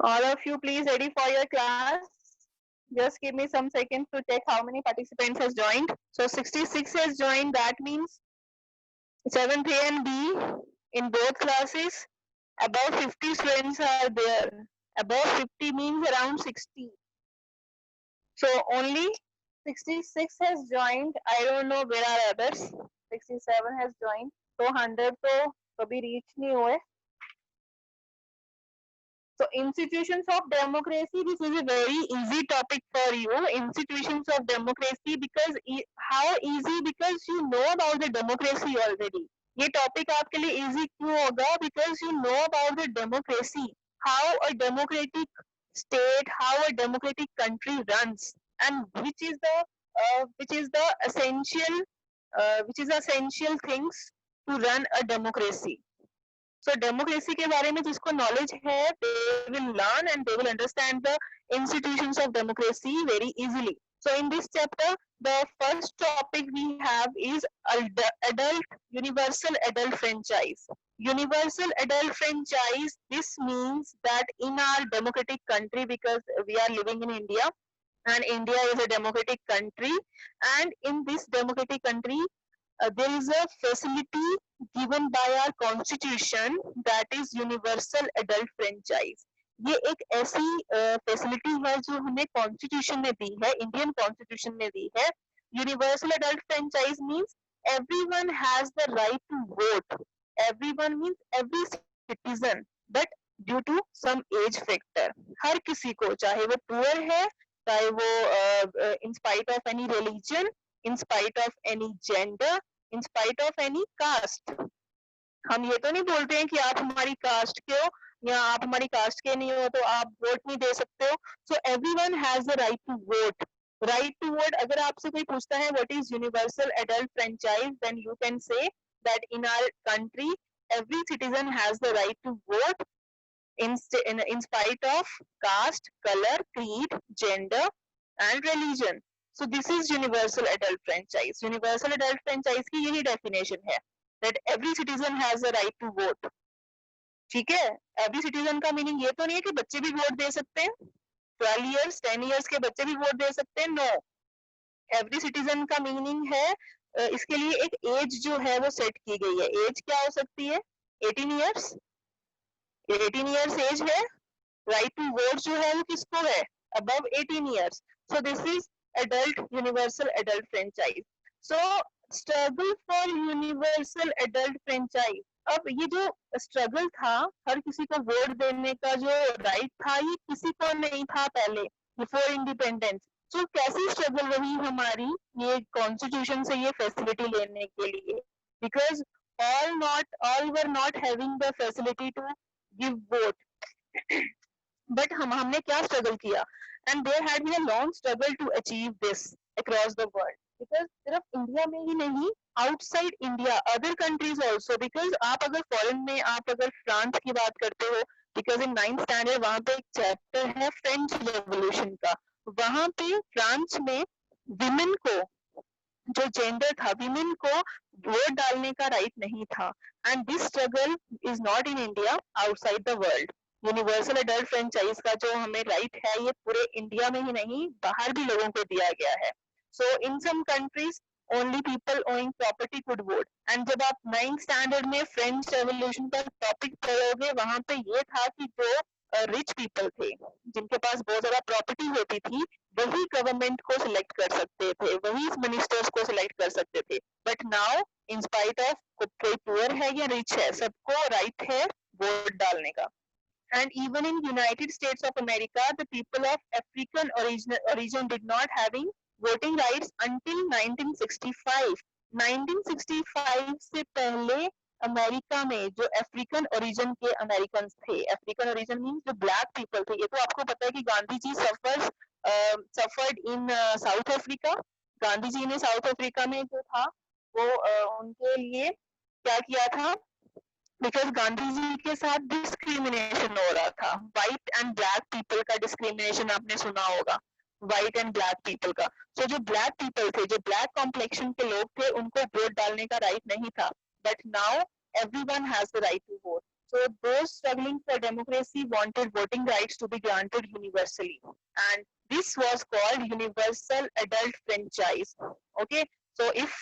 All of you, please ready for your class. Just give me some seconds to check how many participants has joined. So 66 has joined. That means 7th A and B in both classes. Above 50 students are there. Above 50 means around 60. So only 66 has joined. I don't know where are others. 67 has joined. So 100 तो कभी reach नहीं हुए. So institutions of democracy, this is a very easy topic for you. Institutions of democracy, because how easy? Because you know about the democracy already. ये topic आपके लिए easy क्यों होगा? Because you know about the democracy, how a democratic state, how a democratic country runs, and which is the essential things to run a democracy. So democracy के बारे में जिसको knowledge है, they will learn and they will understand the institutions of democracy very easily. So in this chapter, the first topic we have is universal adult franchise. Universal adult franchise, this means that in our democratic country, because we are living in India, and India is a democratic country, and in this democratic country, there is a facility given by our constitution, that is universal adult franchise. ये एक ऐसी facility है जो हमें constitution में दी है, Indian constitution में दी है. Universal adult franchise means everyone has the right to vote. Everyone means every citizen, but due to some age factor. हर किसी को, चाहे वो पुअर है, चाहे वो in spite of any religion, in spite of any gender, in spite of any caste. हम ये तो नहीं बोलते हैं कि आप हमारी कास्ट के हो या आप हमारी कास्ट के नहीं हो तो आप वोट नहीं दे सकते हो. So everyone has the right to vote. Right to vote, अगर आपसे कोई पूछता है what is universal adult franchise, then you can say that in our country every citizen has the right to vote in spite of caste, color, creed, gender and religion. So this is universal adult franchise. Universal adult franchise की यही definition है, that every citizen has a right to vote. ठीक है, every citizen का meaning ये तो नहीं है कि बच्चे भी वोट दे सकते हैं, 12 years 10 years के बच्चे भी वोट दे सकते हैं. No, every citizen का meaning है इसके लिए एक एज जो है वो सेट की गई है. एज क्या हो सकती है? 18 years. 18 years एज है. राइट टू वोट जो है वो किसको है? above 18 years. So this is adult universal adult franchise. So struggle for universal adult franchise. अब ये जो स्ट्रगल था हर किसी को वोट देने का जो राइट था, ये किसी को नहीं था पहले, बिफोर इंडिपेंडेंस. सो कैसी स्ट्रगल रही हमारी ये कॉन्स्टिट्यूशन से ये फैसिलिटी लेने के लिए? Because all were not having the facility to give vote. But हमने क्या स्ट्रगल किया? And there had been a long struggle to achieve this across the world. Because सिर्फ इंडिया में ही नहीं, outside India other countries also. Because आप अगर foreign में, आप अगर फ्रांस की बात करते हो, बिकॉज इन 9th स्टैंडर्ड वहां पे एक चैप्टर है फ्रेंच रेवोल्यूशन का. वहां पे फ्रांस में विमेन को, जो जेंडर था, विमेन को वोट डालने का राइट नहीं था. And this struggle is not in India, outside the world. Universal adult franchise का जो हमें राइट है, ये पूरे इंडिया में ही नहीं, बाहर भी लोगों को दिया गया है. So in some countries only people owing property could vote. And जब आप 9th स्टैंडर्ड में फ्रेंच रेवोल्यूशन का टॉपिक पढ़ोगे, वहां पे ये था कि जो रिच पीपल थे, जिनके पास बहुत ज्यादा प्रॉपर्टी होती थी, वही गवर्नमेंट को सिलेक्ट कर सकते थे, वही मिनिस्टर्स को सिलेक्ट कर सकते थे. But now in spite of कोई पुअर है या रिच है, सबको राइट है वोट डालने का. And even in United States of America, the people of African origin did not having voting rights until 1965. 1965 से पहले अमेरिका में जो अफ्रीकन ओरिजिन के अमेरिकन थे, अफ्रीकन ओरिजिन मीन्स जो ब्लैक पीपल थे. ये तो आपको पता है कि गांधी जी सफर्ड इन साउथ अफ्रीका. गांधी जी ने साउथ अफ्रीका में जो था वो उनके लिए क्या किया था? बिकॉज गांधी जी के साथ डिस्क्रिमिनेशन हो रहा था. व्हाइट एंड ब्लैक पीपल का डिस्क्रिमिनेशन आपने सुना होगा, व्हाइट एंड ब्लैक पीपल का. सो जो ब्लैक पीपल थे, जो ब्लैक कॉम्प्लेक्शन के लोग थे, उनको वोट डालने का राइट नहीं था. But now everyone has the right to vote. So those struggling for democracy wanted voting rights to be granted universally, and this was called universal adult franchise. Okay, so if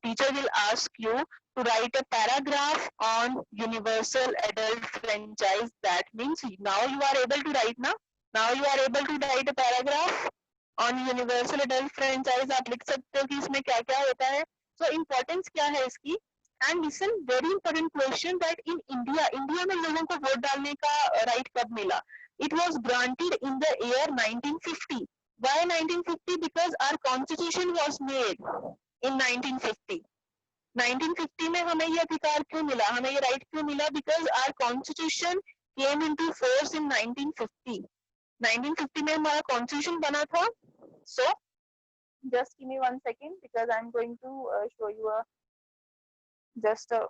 teacher will ask you to write a paragraph on universal adult franchise, that means now you are able to write now. Now you are able to write a paragraph on universal adult franchise. आप लिख सकते हो कि इसमें क्या क्या होता है. So importance क्या है इसकी. And listen, very important question that in India में लोगों को वोट डालने का right कब मिला? It was granted in the year 1950. Why 1950? Because our constitution was made in 1950. 1950 में हमें ये अधिकार क्यों मिला, हमें ये राइट क्यों मिला? Because our constitution came into force in 1950. 1950 में हमारा कॉन्स्टिट्यूशन बना था. सो just give me 1 second because I'm going to show you just a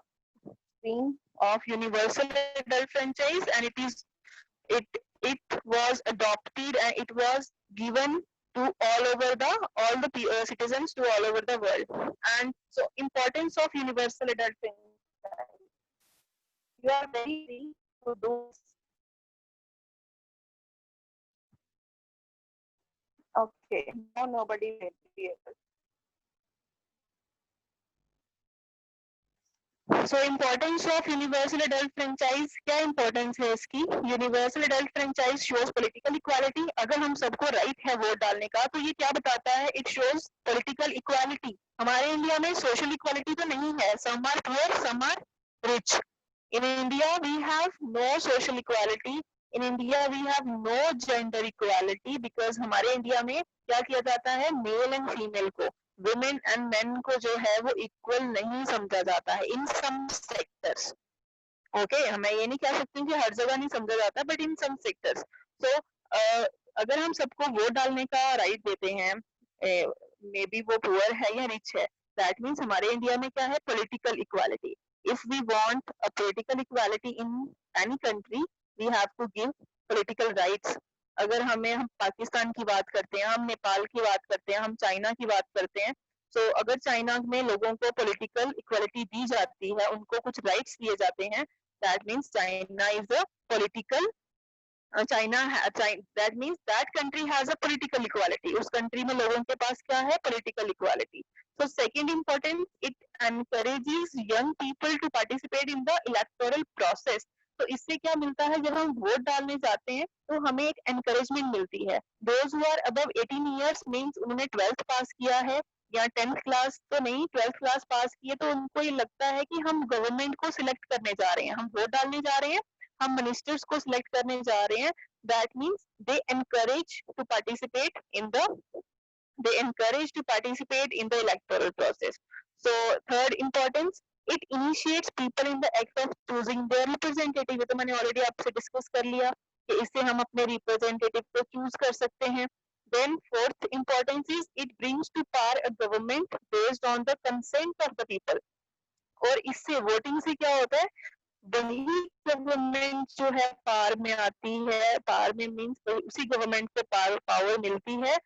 screen of universal adult franchise, and it was adopted and it was given to all the citizens to all over the world. And so importance of universal adult franchise. You are very free to do. Okay, now nobody will be able. So importance of universal adult franchise, क्या importance है इसकी? Universal adult franchise shows political equality. अगर हम सबको right है vote डालने का, तो ये क्या बताता है? It shows political equality. हमारे इंडिया में social equality तो नहीं है. Some are poor, some are rich. In India we have no social equality. In India we have no gender equality because हमारे इंडिया में क्या किया जाता है? Male and female को, women and men को जो है वो इक्वल नहीं समझा जाता है इन सम सेक्टर्स. ओके, मैं ये नहीं कह सकती कि हर जगह नहीं समझा जाता, बट इन सम सेक्टर्स. सो अगर हम सबको वोट डालने का राइट देते हैं, मे बी वो पुअर है या रिच है, दैट मीन्स हमारे इंडिया में क्या है? Political equality. If we want a political equality in any country, we have to give political rights. अगर हम पाकिस्तान की बात करते हैं, हम नेपाल की बात करते हैं, हम चाइना की बात करते हैं, तो अगर चाइना में लोगों को पॉलिटिकल इक्वालिटी दी जाती है, उनको कुछ राइट्स दिए जाते हैं, that means China is a political that means that country has a political equality. उस country में लोगों के पास क्या है? Political equality. So second importance, it encourages young people to participate in the electoral process. तो इससे क्या मिलता है? जब हम वोट डालने जाते हैं तो हमें एक encouragement मिलती है. Those who are above 18 years means उन्होंने 12th पास किया है या 10th क्लास तो नहीं, 12th क्लास पास किए, तो उनको ये लगता है कि हम गवर्नमेंट को सिलेक्ट करने जा रहे हैं, हम वोट डालने जा रहे हैं, हम मिनिस्टर्स को सिलेक्ट करने जा रहे हैं. That means they encourage to participate in the electoral process. So third importance, it initiates people in the act of choosing their representative. तो मैंने ऑलरेडी आपसे डिस्कस कर लिया कि इससे हम अपने रिप्रेजेंटेटिव को चूज कर सकते हैं. Then fourth importance is it brings to power a government based on the consent of the people. और इससे वोटिंग से क्या होता है? वही गवर्नमेंट जो है पावर में आती है. पावर में मीन्स उसी गवर्नमेंट को पावर मिलती है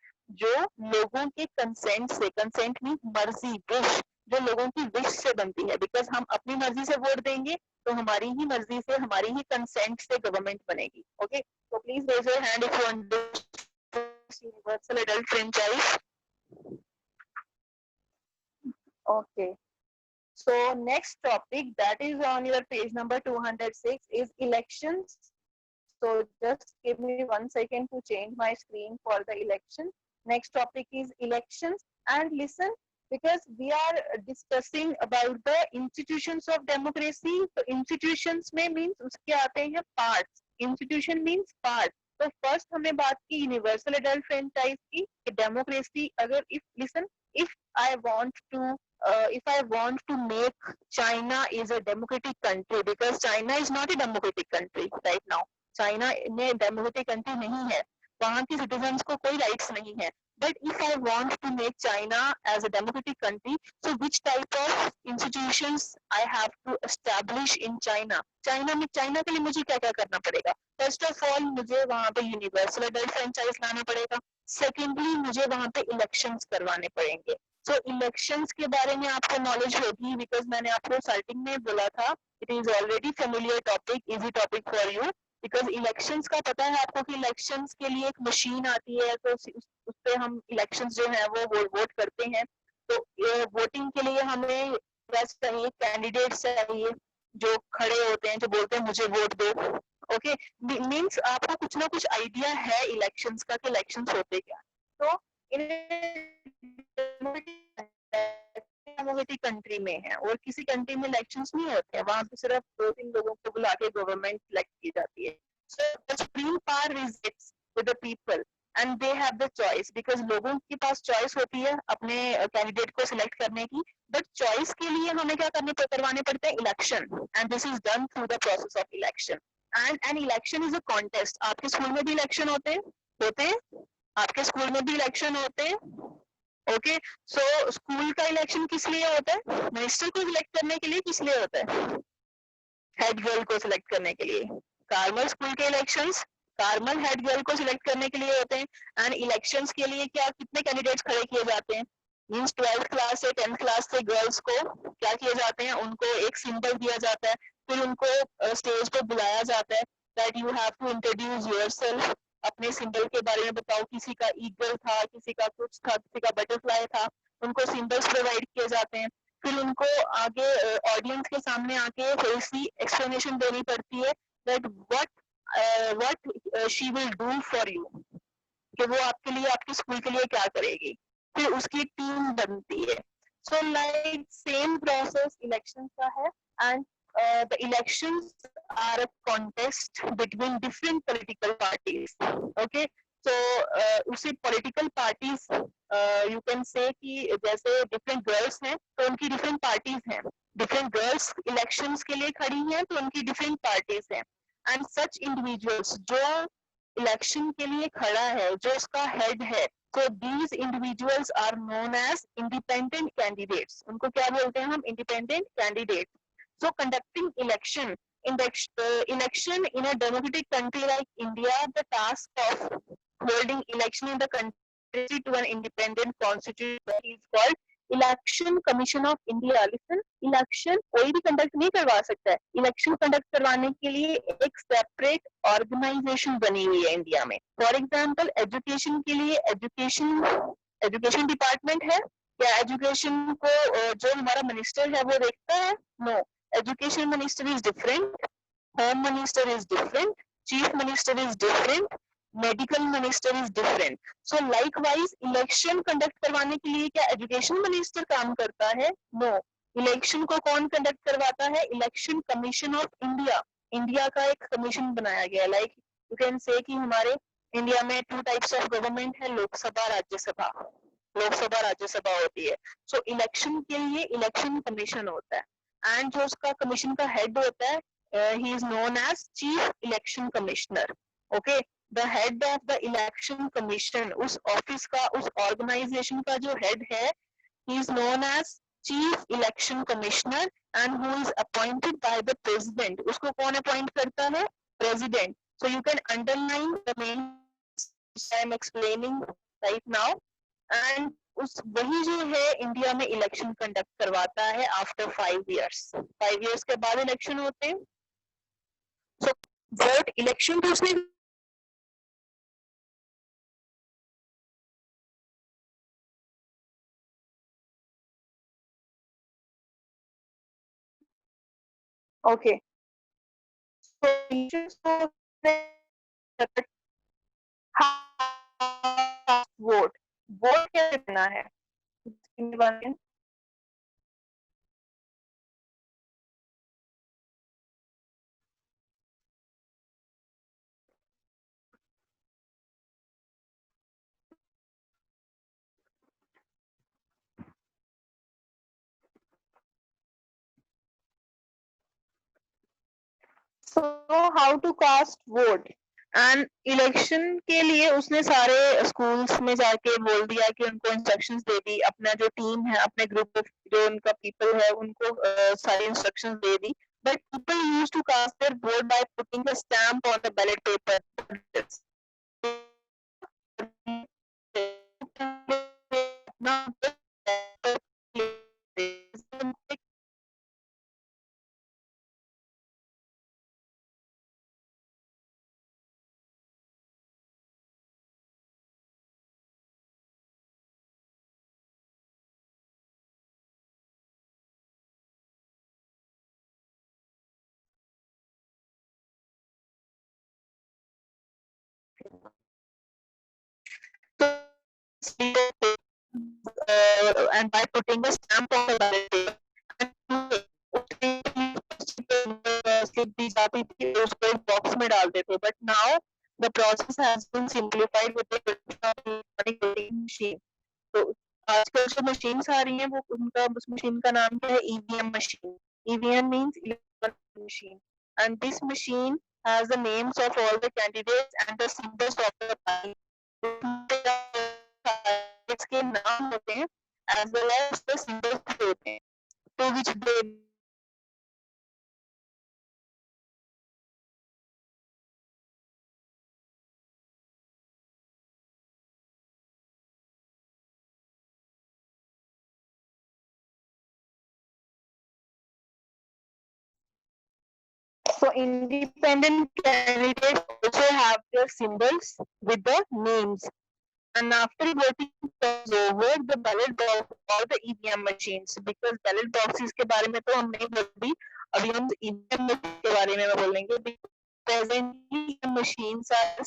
जो लोगों के कंसेंट से, कंसेंट मीन्स मर्जी, विश, जो लोगों की विश से बनती है. बिकॉज हम अपनी मर्जी से वोट देंगे तो हमारी ही मर्जी से, हमारी ही कंसेंट से गवर्नमेंट बनेगी. ओके, तो please raise your hand if you understand universal adult franchise. Okay, so next topic that is on your page number 206 is elections. So just give me 1 second to change my screen for the election. Next topic is elections, and listen, because we are discussing about the institutions of democracy. So institutions में means उसके आते हैं parts. Institution means part. तो first हमने बात की universal adult franchise की. Democracy, अगर if I want to make China is a democratic country, because China is not a democratic country right now. China में democratic country नहीं है, वहाँ के citizens को कोई rights नहीं है. But if I want to make China as a democratic country, so which type of institutions I have to establish in China? China के लिए मुझे क्या क्या करना पड़ेगा? फर्स्ट ऑफ ऑल मुझे वहाँ पे यूनिवर्सल एडल्ट फ्रेंचाइज लाना पड़ेगा. सेकेंडली मुझे वहाँ पे इलेक्शंस करवाने पड़ेंगे. सो इलेक्शंस के बारे में आपको नॉलेज होगी, बिकॉज मैंने आपको स्टार्टिंग में बोला था it is already familiar topic, easy topic for you, because elections का पता है आपको कि इलेक्शंस के लिए एक मशीन आती है, तो उस पे हम इलेक्शंस जो है वो वोट करते हैं। तो वोटिंग के लिए हमें बस चाहिए, कैंडिडेट चाहिए जो खड़े होते हैं, जो बोलते हैं मुझे वोट दो। ओके, मीन्स आपको कुछ ना कुछ आइडिया है इलेक्शंस का कि इलेक्शंस होते क्या। तो इन डेमोक्रेटिक कंट्री में है, और किसी कंट्री में इलेक्शंस नहीं होते हैं, वहां पे सिर्फ 2-3 लोगों को बुला के गवर्नमेंट सिलेक्ट की जाती है। So the supreme power resides with the people and they have the choice, because लोगों के पास चॉइस होती है अपने कैंडिडेट को सिलेक्ट करने की, बट चॉइस के लिए हमें क्या करवाने पड़ते हैं, election, and this is done through the process of election. And an election is a contest. आपके स्कूल में भी इलेक्शन होते हैं आपके स्कूल में भी इलेक्शन होते हैं। ओके, सो स्कूल का इलेक्शन किस लिए होता है, मिनिस्टर को सिलेक्ट करने के लिए, किस लिए होता है, हेड गर्ल को सिलेक्ट करने के लिए। कार्मल स्कूल के इलेक्शंस कार्मल हेड गर्ल को सिलेक्ट करने के लिए होते हैं। एंड इलेक्शंस के लिए क्या कितने कैंडिडेट्स खड़े किए जाते हैं, मीन्स 12th क्लास से 10th क्लास से गर्ल्स को क्या किए जाते हैं, उनको एक सिंबल दिया जाता है, फिर उनको स्टेज पे बुलाया जाता है that you have to introduce yourself, अपने सिंबल के बारे में बताओ। किसी का ईगल था, किसी का कुछ था, किसी का बटरफ्लाई था, उनको सिंबल्स प्रोवाइड किए जाते हैं। फिर उनको आगे ऑडियंस के सामने आके थोड़ी सी एक्सप्लेनेशन देनी पड़ती है that what she will do for you, कि वो आपके लिए, आपके स्कूल के लिए क्या करेगी। फिर उसकी टीम बनती है। So like same process election का है, and the elections are a contest between different political parties. Okay, so उसी political parties you can say कि जैसे different girls हैं तो उनकी different parties हैं, different girls elections के लिए खड़ी हैं तो उनकी different parties हैं, and such individuals जो इलेक्शन के लिए खड़ा है, जो उसका हेड है, so these individuals are known as independent candidates. उनको क्या बोलते हैं हम, independent candidates. So conducting election in a democratic country like India, the task of holding election in the country to an independent constitution is called election commission of India. Listen, election कोई भी conduct नहीं करवा सकता है, election conduct करवाने के लिए एक सेपरेट ऑर्गेनाइजेशन बनी हुई है इंडिया में। फॉर एग्जाम्पल एजुकेशन के लिए एजुकेशन डिपार्टमेंट है, क्या एजुकेशन को जो हमारा मिनिस्टर है वो देखता है, no, education minister is different, home minister is different, chief minister is different, medical minister is different. So likewise election conduct करवाने के लिए क्या एजुकेशन मिनिस्टर काम करता है, नो, इलेक्शन को कौन कंडक्ट करवाता है, election commission of India. India का एक कमीशन बनाया गया, लाइक यू कैन से कि हमारे इंडिया में 2 टाइप्स ऑफ गवर्नमेंट है, लोकसभा राज्यसभा। लोकसभा राज्यसभा होती है। सो इलेक्शन के लिए इलेक्शन कमीशन होता है, एंड जो उसका कमीशन का हेड होता है, he is known as chief election commissioner. Okay, the head of the election commission, उस ऑफिस का, उस ऑर्गेनाइजेशन का जो हेड है, he is known as chief election commissioner and who is appointed by the president. उसको कौन appoint करता है, president. So you can underline the main I am explaining right now. And उस वही जो है इंडिया में इलेक्शन कंडक्ट करवाता है आफ्टर 5 years। 5 years के बाद इलेक्शन होते हैं। So वोट इलेक्शन तो उसने ओके, वोट वोट कैसे देना है, so how to cast vote. And election के लिए उसने सारे स्कूल्स में जाके बोल दिया कि उनको इंस्ट्रक्शंस दे दी, अपना जो टीम है, अपने ग्रुप ऑफ जो उनका पीपल है, उनको सारी इंस्ट्रक्शंस दे दी। But people use to cast their vote by putting a stamp on the ballot paper. slip of paper and by putting a stamp on the ballot paper and slip दी जाती थी उसको एक box में डालते थे but now the process has been simplified with the addition of electronic voting machine. तो आजकल जो मशीन्स आ रही हैं वो उनका उस मशीन का नाम क्या है EVM machine. EVM means electronic machine and this machine has the names of all the candidates and the symbols of the party. के नाम होते हैं as well as the symbols भी होते हैं to which they So independent candidates also have their symbols with the names. And after voting is over, the ballot box or the EVM machines, because ballot boxes के बारे में तो हम नहीं बोल रही, अभी हम EVM machines के बारे में बोलेंगे. Presently, machines are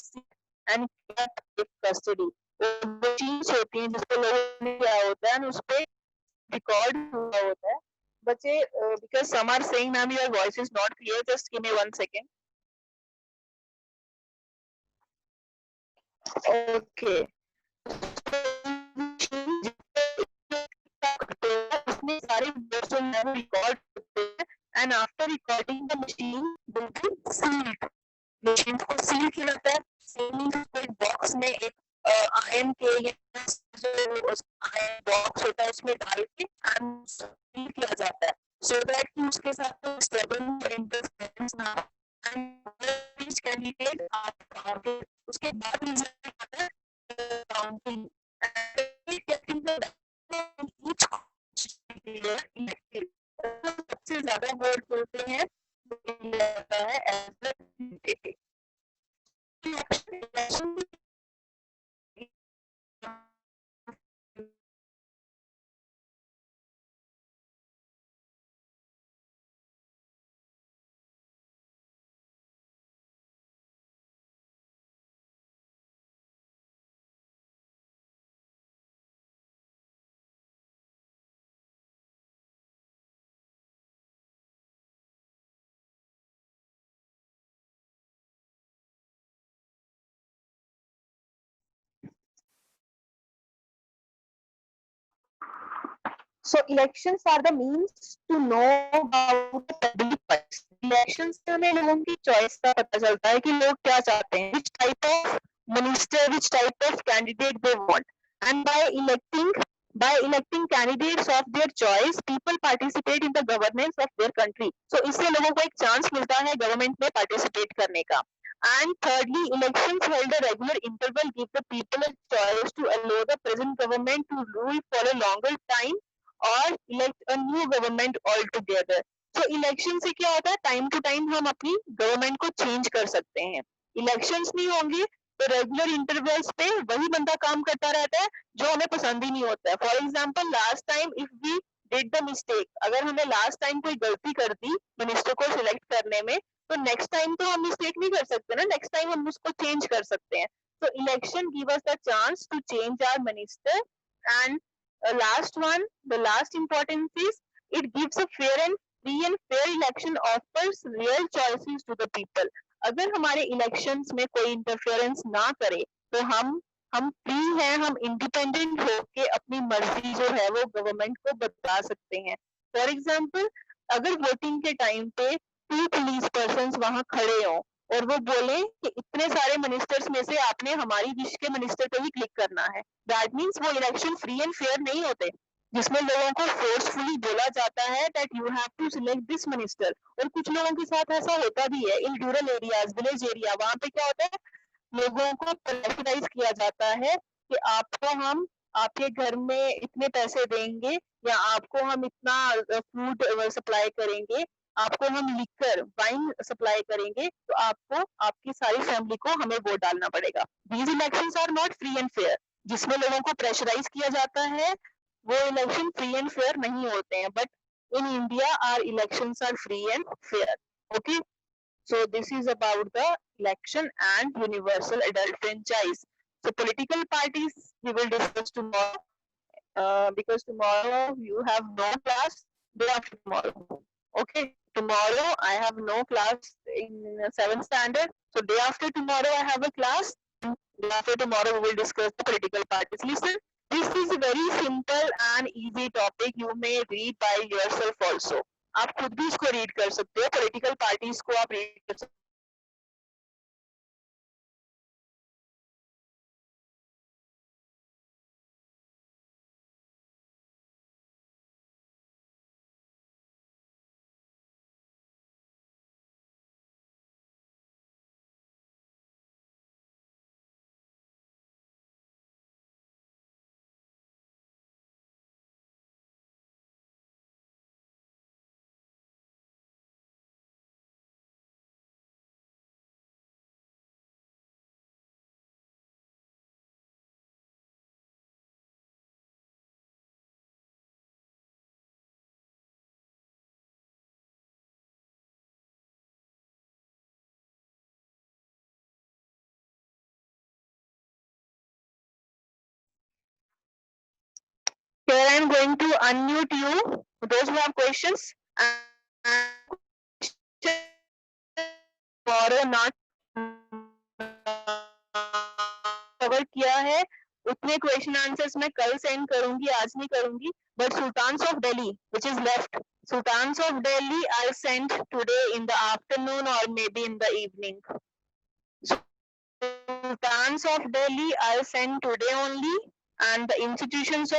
and kept with custody. machines होती हैं जिसको लोगों ने क्या होता है उस पे record हुआ होता है. बच्चे because some are saying ma'am your voice is not clear, just give me 1 second. Okay. उसमें सारे votes जो है वो record होते हैं and after recording the machine will be sealed. machine को seal किया जाता है. sealing को एक box में एक iron के या जो iron box होता है उसमें डाल के and seal किया जाता है so that कि उसके साथ कोई disturbance or interference ना हो and each candidate are counted. उसके बाद result आता है counting and getting the each elected सबसे ज्यादा वोट बोलते हैं जाता है as the So elections are the means to know about the public choice. Elections से हमें लोगों की choice का पता चलता है कि लोग क्या चाहते हैं, which type of minister, which type of candidate they want, and by electing candidates of their choice, people participate in the governance of their country. So इससे लोगों को एक chance मिलता है government में participate करने का. And thirdly, elections held a regular interval give the people a choice to allow the present government to rule for a longer time और elect a new government altogether. So election से क्या होता है time to time हम अपनी government को change कर सकते हैं. इलेक्शंस नहीं होंगे तो रेगुलर इंटरवल्स पे वही बंदा काम करता रहता है जो हमें पसंद ही नहीं होता है. For example last time if we did the mistake, अगर हमने लास्ट टाइम कोई गलती कर दी मिनिस्टर को सिलेक्ट करने में तो नेक्स्ट टाइम तो हम मिस्टेक नहीं कर सकते ना, नेक्स्ट टाइम हम उसको चेंज कर सकते हैं. So election give us the chance to change our minister. And last one, the last importance is it gives a fair and free and fair election offers real choices to the people. अगर हमारे elections में कोई interference ना करे तो हम free हैं, हम इंडिपेंडेंट होके अपनी मर्जी जो है वो गवर्नमेंट को बता सकते हैं. फॉर एग्जाम्पल अगर वोटिंग के टाइम पे 2 पुलिस पर्सन वहां खड़े हों और वो बोले कि इतने सारे मिनिस्टर्स में से आपने हमारी विश के मिनिस्टर पे ही क्लिक करना है, दैट मीन्स वो इलेक्शन फ्री एंड फेयर नहीं होते, जिसमें लोगों को फोर्सफुली बोला जाता है that you have to select this minister. और कुछ लोगों के साथ ऐसा होता भी है in rural areas, village area, वहां पे क्या होता है लोगों को प्रेशराइज किया जाता है कि आपको हम आपके घर में इतने पैसे देंगे या आपको हम इतना फूड सप्लाई करेंगे, आपको हम लिकर वाइन सप्लाई करेंगे तो आपको आपकी सारी फैमिली को हमें वोट डालना पड़ेगा. These elections are not free and fair. जिसमें लोगों को प्रेशराइज किया जाता है वो इलेक्शन फ्री एंड फेयर नहीं होते हैं. But in India are elections are free and fair. Okay, so this is about the election and universal adult franchise. So political parties we will discuss tomorrow, because tomorrow you have no class, day after tomorrow. Okay, tomorrow I have no class in 7th standard. So day after tomorrow I have a class. Day after tomorrow we will discuss the political parties. Listen, this is a very simple and easy topic. You may read by yourself also. आप खुद भी इसको read कर सकते हो. Political parties को आप read कर सकते हो. Here I am going to unmute you, those who have questions, and tomorrow not cover किया है उतने क्वेश्चन आंसर्स मैं कल सेंड करूंगी, आज नहीं करूंगी. But sultans of Delhi which is left, Sultans of Delhi I'll send today in the afternoon or maybe in the evening. Sultans of Delhi I'll send today only, and the institutions of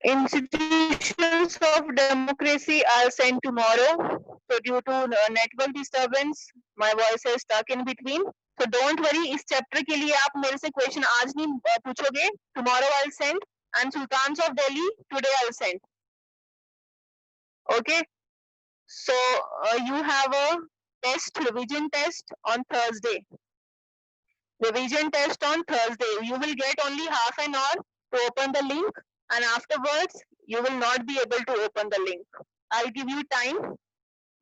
institutions of democracy I'll send tomorrow. So due to network disturbance, my voice is stuck in between. So don't worry, इस chapter के लिए आप मेरे से question आज नहीं पूछोगे. Tomorrow I'll send, and Sultans of Delhi today I'll send. Okay. So you have a revision test on Thursday. Revision test on Thursday. You will get only half an hour to open the link, and afterwards you will not be able to open the link. I'll give you time.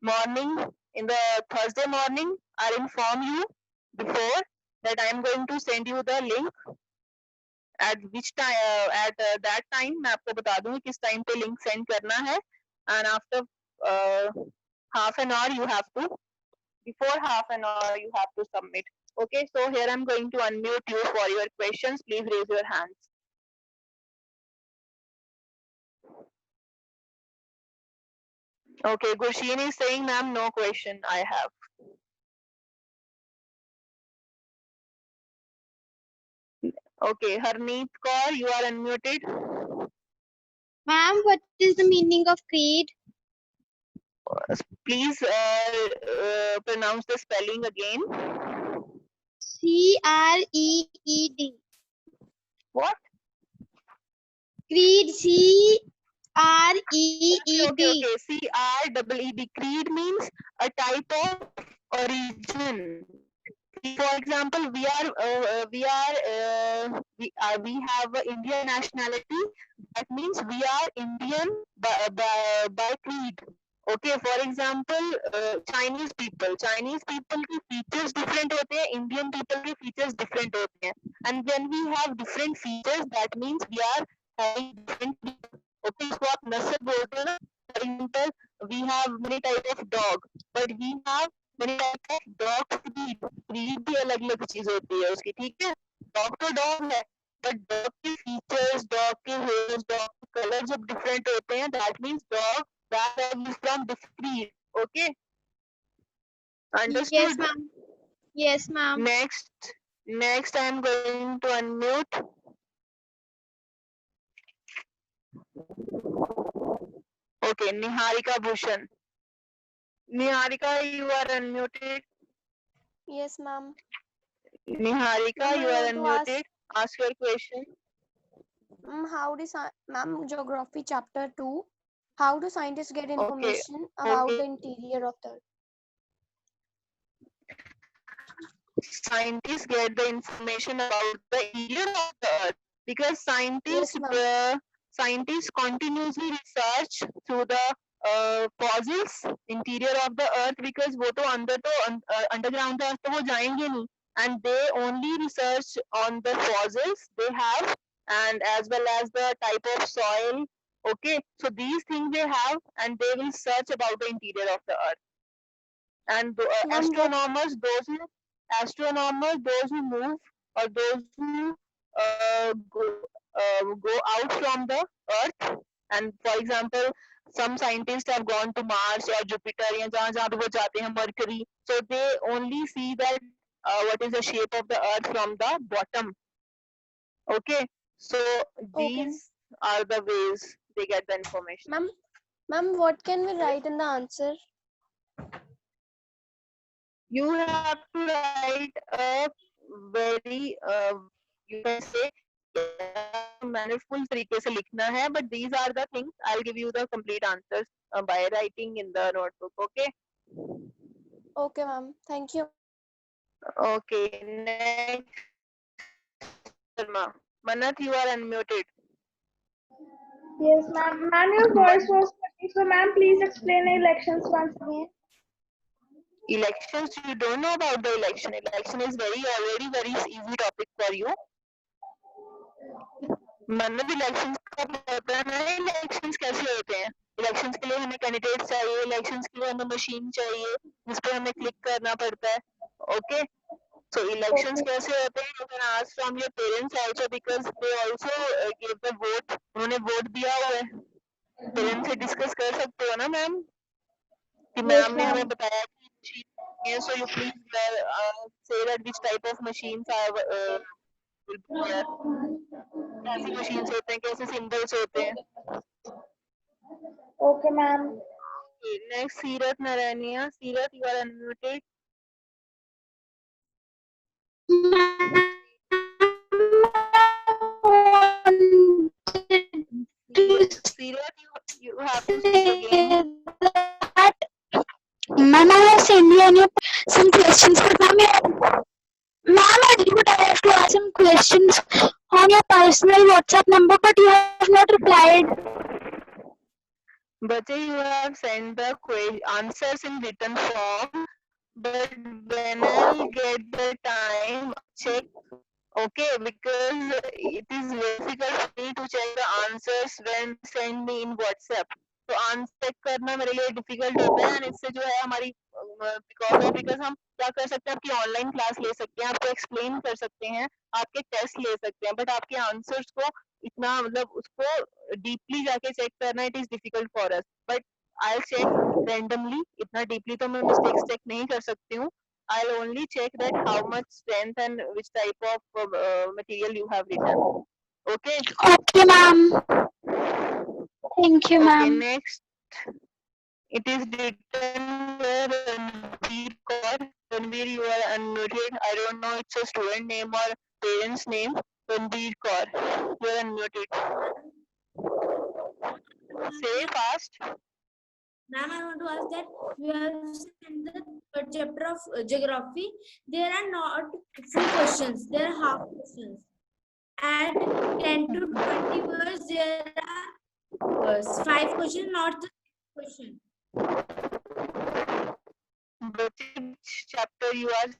Morning, in the Thursday morning, I'll inform you before that I am going to send you the link. At which time, at that time, मैं आपको बता दूंगी किस time पे link send करना है, and after half an hour you have to, before half an hour you have to submit. Okay, so here I'm going to unmute you for your questions. Please raise your hands. Okay, Gursheen is saying, ma'am, no question I have. Okay, Harneet Kaur, you are unmuted. Ma'am, what is the meaning of creed? Please pronounce the spelling again. C-R-E-E-D. What? Creed. C-R-E-E-D. Okay. C-R-E-E-D. Creed means a type of origin. For example, we have Indian nationality. That means we are Indian by creed. Okay, for example, Chinese people के features different होते हैं, Indian people के features different होते हैं. And when we have different features, that means we are having different. Okay, इसको आप नस्ल बोलते हो ना. For example, we have many type of dog, but we have many type of dog breed. Breed भी अलग अलग चीज होती है उसकी, ठीक है. Dog तो dog है, but dog के features, dog के hairs, dog के color जब different होते हैं, that means dog that is from different breed. Okay. Understood? Yes, ma'am. Yes, ma'am. Next I am going to unmute. Okay, Niharika Bhushan. Niharika, you are unmuted. Yes, ma'am. Niharika, Ma'am, you I are want to unmuted. Ask your question. How does ma'am geography chapter 2? How do scientists get Okay. information about Okay. the interior of the Earth? scientists get the information about the interior of the earth, because Yes, ma'am. scientists continuously research through the fossils interior of the earth, because वो तो अंदर तो underground earth तो वो जाएंगे नहीं, and they only research on the fossils they have, and as well as the type of soil. Okay, so these things they have, and they will search about the interior of the earth. And Ma'am, what? astronomers, those who move, or those who go out from the earth, and for example some scientists have gone to Mars or Jupiter, या जहाँ जहाँ पे वो जाते हैं, Mercury, so they only see that what is the shape of the earth from the bottom. Okay, so Okay. these are the ways they get the information. Ma'am, what can we write in the answer? You have to write a very you can say mannerful तरीके से लिखना है, but these are the things. I'll give you the complete answers by writing in the notebook. Okay. Okay, ma'am. Thank you. Okay, next Sharma. Manat, you are unmuted. Yes, ma'am. Ma'am, your voice was cutting, so ma'am, please explain elections once again. Elections, you don't know about the election. Election is already very easy topic for you. मतलब elections का पता है ना, elections कैसे होते हैं. Elections के लिए हमें कैंडिडेट चाहिए, इलेक्शंस के लिए हमें मशीन चाहिए जिस पे हमें क्लिक करना पड़ता है. Okay, so elections Okay. कैसे होते हैं, you can ask from your parents also, because they also give the vote. उन्होंने वोट दिया हुआ है. पेरेंट्स से डिस्कस कर सकते हो ना मैम, कि Yes, मैम ने ma'am. हमें बताया कि मशीन है, so you please say that which type of machines are will be there. कैसी मशीन्स होते हैं, कैसे सिंबल्स होते हैं. Okay, ma'am. Next, Seerat Narania. Seerat, you are unmuted. Seerat, you have to speak again. Ma'am, I have sent you some questions, but ma'am, I would have to ask some questions on your personal WhatsApp number, but you have not replied. But you have sent the answers in written form, but when I'll get the time, check. Okay, because it is very difficult for me to check the answers when send me in WhatsApp. तो answer check करना मेरे लिए difficult होता है, and इससे जो है हमारी बिकॉज हम क्या कर सकते हैं, आपकी ऑनलाइन क्लास ले सकते हैं, आपको एक्सप्लेन कर सकते हैं, आपके टेस्ट ले सकते हैं, बट आपके आंसर्स को इतना मतलब उसको डीपली जाके चेक करना, it is difficult for us. But I check randomly, इतना डीपली तो मैं मिस्टेक्स चेक नहीं कर सकती हूँ. I'll only check that how much strength and which type of material you have written. Okay. Okay, ma'am. Thank you, Okay. ma'am. Next, it is written here Ranveer Kaur. Ranveer, you are unmuted. I don't know it's a student name or parent's name. Ranveer Kaur, you are unmuted. Say fast. Ma'am, I want to ask that we have seen the third chapter of geography. There are not full questions, there are half questions. At 10 to 20 words, there are 5 questions, not the question. Which chapter you are?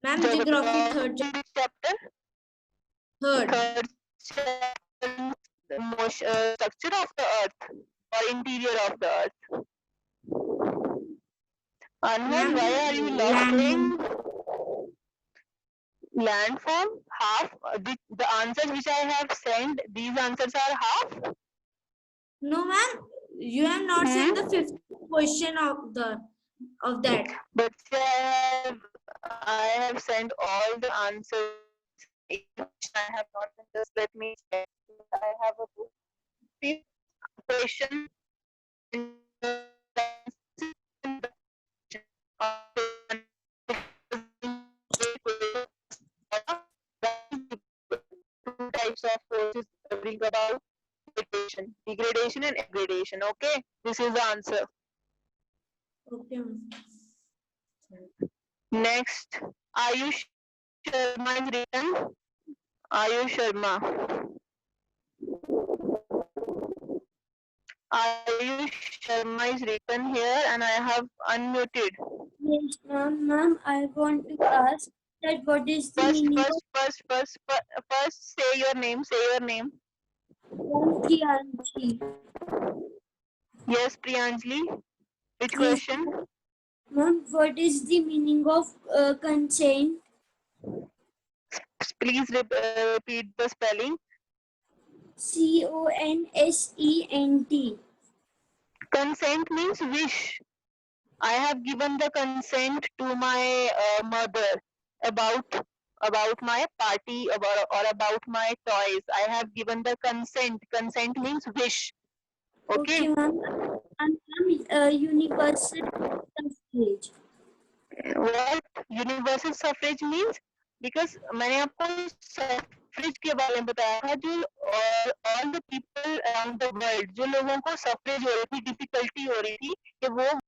Ma'am, geography third chapter. third. Third chapter, structure of the earth or interior of the earth. Anwar, Ma'am, why are you laughing? Landform, half. The answers which I have sent, these answers are half. No, ma'am, you have not sent the fifth question of that. But I have sent all the answers. I have not sent. Just let me check. I have a book. Fifth question. Two types of forces bring about degradation and aggradation. Okay, this is the answer. Okay, ma'am. Next, Ayush Sharma is written. Ayush Sharma. Ayush Sharma is written here, and I have unmuted. Yes, ma'am, I want to ask that what is the meaning of First, say your name. Say your name. Priyanshi? Yes, Priyanjali. Which Yes, question? ma'am, what is the meaning of consent? Please repeat the spelling. Consent. Consent means wish. I have given the consent to my mother about my party or about my toys. I have given the consent. Consent means wish. Okay, Okay. ma'am. And universal suffrage. What universal suffrage means? Because मैंने आपको suffrage के बारे में बताया था जो all the people around the world जो लोगों को suffrage हो रही थी difficulty हो रही थी कि वो